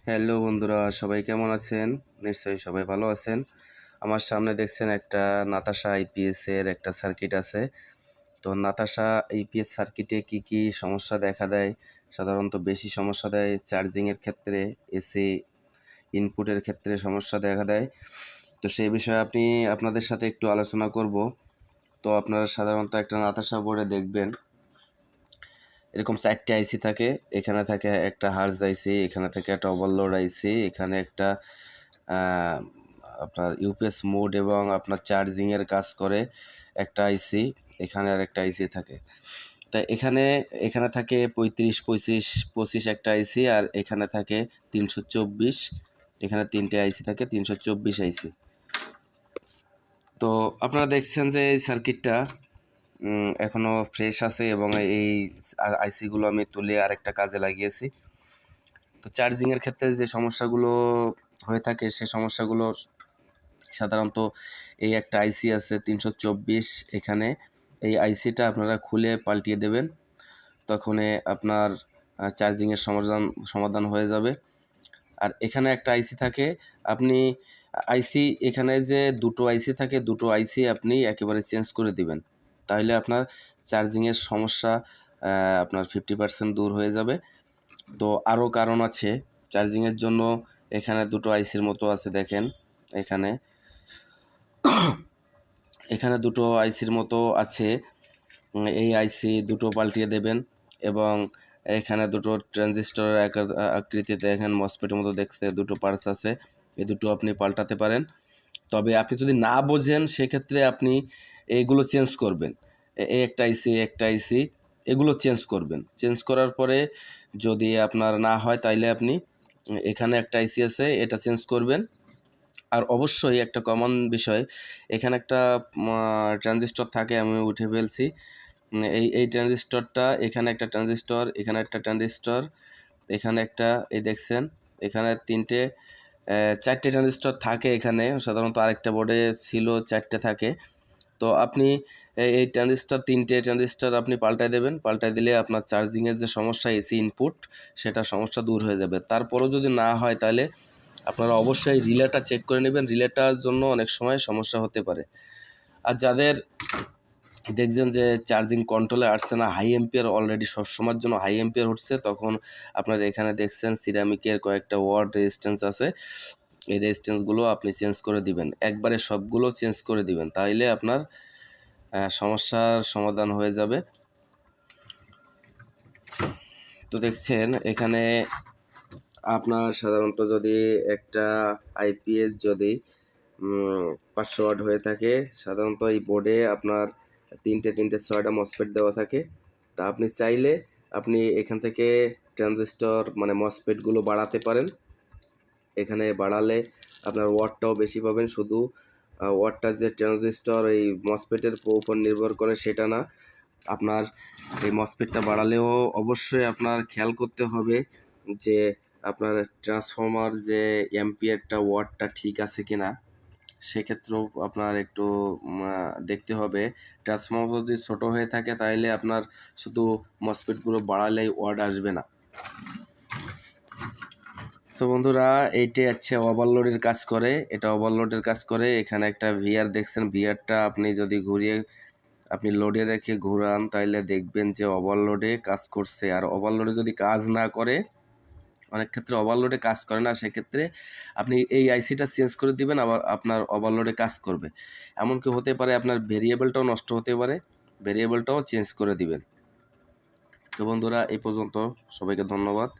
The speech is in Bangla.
হ্যালো বন্ধুরা, সবাই কেমন আছেন? নিশ্চয়ই সবাই ভালো আছেন। আমার সামনে দেখছেন একটা নাতাশা আইপিএস এর একটা সার্কিট আছে। তো নাতাশা আইপিএস সার্কিটে কি সমস্যা দেখা দেয়? সাধারণত বেশি সমস্যা দেয় চার্জিং এর ক্ষেত্রে, এসি ইনপুটের ক্ষেত্রে সমস্যা দেখা দেয়। তো সেই বিষয়ে আপনাদের সাথে একটু আলোচনা করব। তো আপনারা সাধারণত একটা নাতাশা বোর্ডে দেখবেন এরকম 4টে আইসি থাকে। এখানে থাকে একটা হার্জ আইসি, এখানে থাকে একটা ওভারলোড আইসি, এখানে একটা আপনার ইউপিএস মোড এবং আপনার চার্জিংয়ের কাজ করে একটা আইসি, এখানে আর একটা আইসি থাকে। তা এখানে এখানে থাকে 35, 25, 25 একটা আইসি, আর এখানে থাকে 324। এখানে 3টে আইসি থাকে, 324 আইসি। তো আপনারা দেখছেন যে এই সার্কিটটা এখনও ফ্রেশ আছে এবং এই আইসিগুলো আমি তুলে আরেকটা কাজে লাগিয়েছি। তো চার্জিংয়ের ক্ষেত্রে যে সমস্যাগুলো হয়ে থাকে সে সমস্যাগুলো সাধারণত এই একটা আইসি আছে 324, এখানে এই আইসিটা আপনারা খুলে পাল্টিয়ে দেবেন, তখন আপনার চার্জিংয়ের সমাধান হয়ে যাবে। আর এখানে একটা আইসি থাকে, আপনি এখানে যে দুটো আইসি থাকে, দুটো আইসি আপনি একেবারে চেঞ্জ করে দিবেন, তাহলে আপনার চার্জিংয়ের সমস্যা আপনার 50% দূর হয়ে যাবে। তো আরও কারণ আছে চার্জিংয়ের জন্য। এখানে দুটো আইসির মতো আছে, দেখেন এখানে এখানে দুটো আইসির মতো আছে। এই আইসি দুটো পাল্টিয়ে দেবেন এবং এখানে দুটো ট্রানজিস্টর আকৃতিতে দেখেন মসফেটের মতো দেখতে দুটো পার্টস আছে, এই দুটো আপনি পাল্টাতে পারেন। তবে আপনি যদি না বোঝেন সেক্ষেত্রে আপনি এইগুলো চেঞ্জ করবেন, এই একটা আইসি এগুলো চেঞ্জ করবেন। চেঞ্জ করার পরে যদি আপনার না হয় তাইলে আপনি এখানে একটা আইসি আছে, এটা চেঞ্জ করবেন। আর অবশ্যই একটা কমন বিষয়, এখানে একটা ট্রানজিস্টর থাকে, আমি উঠে ফেলছি। এই ট্রানজিস্টরটা, এখানে একটা ট্রানজিস্টর, এখানে একটা ট্রানজিস্টর, এখানে একটা, এই দেখছেন এখানে 4টে ট্রানজিস্টর থাকে এখানে। সাধারণত আরেকটা বোর্ডে ছিল 4টে থাকে। তো আপনি এই 3টে ট্রানজিস্টর আপনি পাল্টাই দেবেন, পাল্টাই দিলে আপনার চার্জিংয়ের যে সমস্যা, এসি ইনপুট, সেটা সমস্যা দূর হয়ে যাবে। তারপরেও যদি না হয় তাহলে আপনারা অবশ্যই রিলেটা চেক করে নেবেন, রিলেটার জন্য অনেক সময় সমস্যা হতে পারে। আর যাদের দেখছেন যে চার্জিং কন্ট্রোলে আসছে না, হাই এম্পিয়ার অলরেডি সবসময়ের জন্য হাই এম্পিয়ার উঠছে, তখন আপনার এখানে দেখছেন সিরামিকের কয়েকটা ওয়াট রেজিস্ট্যান্স আছে, এই রেজিস্ট্যান্সগুলো আপনি চেঞ্জ করে দিবেন, একবারে সবগুলো চেঞ্জ করে দিবেন, তাইলে আপনার সমস্যার সমাধান হয়ে যাবে। তো দেখছেন এখানে আপনার সাধারণত যদি একটা আইপিএস যদি 500 ওয়াট হয়ে থাকে, সাধারণত এই বোর্ডে আপনার 3টে 6টা মসফেট দেওয়া থাকে। তা আপনি চাইলে আপনি এখান থেকে ট্রানজিস্টর মানে মসফেটগুলো বাড়াতে পারেন। এখানে বাড়ালে আপনার ওয়াটটাও বেশি পাবেন। শুধু ওয়াটটা যে ট্রানজিস্টর এই মসফেটের উপর নির্ভর করে সেটা না, আপনার এই মসফেটটা বাড়ালেও অবশ্যই আপনার খেয়াল করতে হবে যে আপনার ট্রান্সফর্মার যে অ্যাম্পিয়ারটা, ওয়াটটা ঠিক আছে কিনা, সেক্ষেত্রেও আপনার একটু দেখতে হবে। ট্রান্সফর্মার যদি ছোটো হয়ে থাকে তাহলে আপনার শুধু মসফেটগুলো বাড়ালেই ওয়াট আসবে না। তো বন্ধুরা, এইটা হচ্ছে ওভারলোডের কাজ করে, এটা ওভারলোডের কাজ করে। এখানে একটা ভিআর দেখছেন, ভিআরটা আপনি যদি ঘুরিয়ে আপনি লোডে রেখে ঘুরান তাহলে দেখবেন যে ওভারলোডে কাজ করছে। আর ওভারলোডে যদি কাজ না করে, অনেক ক্ষেত্রে ওভারলোডে কাজ করে না, সেক্ষেত্রে আপনি এই আইসিটা চেঞ্জ করে দিবেন, আবার আপনার ওভারলোডে কাজ করবে। এমনকি হতে পারে আপনার ভেরিয়েবলটাও নষ্ট হতে পারে, ভেরিয়েবলটাও চেঞ্জ করে দিবেন। তো বন্ধুরা, এই পর্যন্ত, সবাইকে ধন্যবাদ।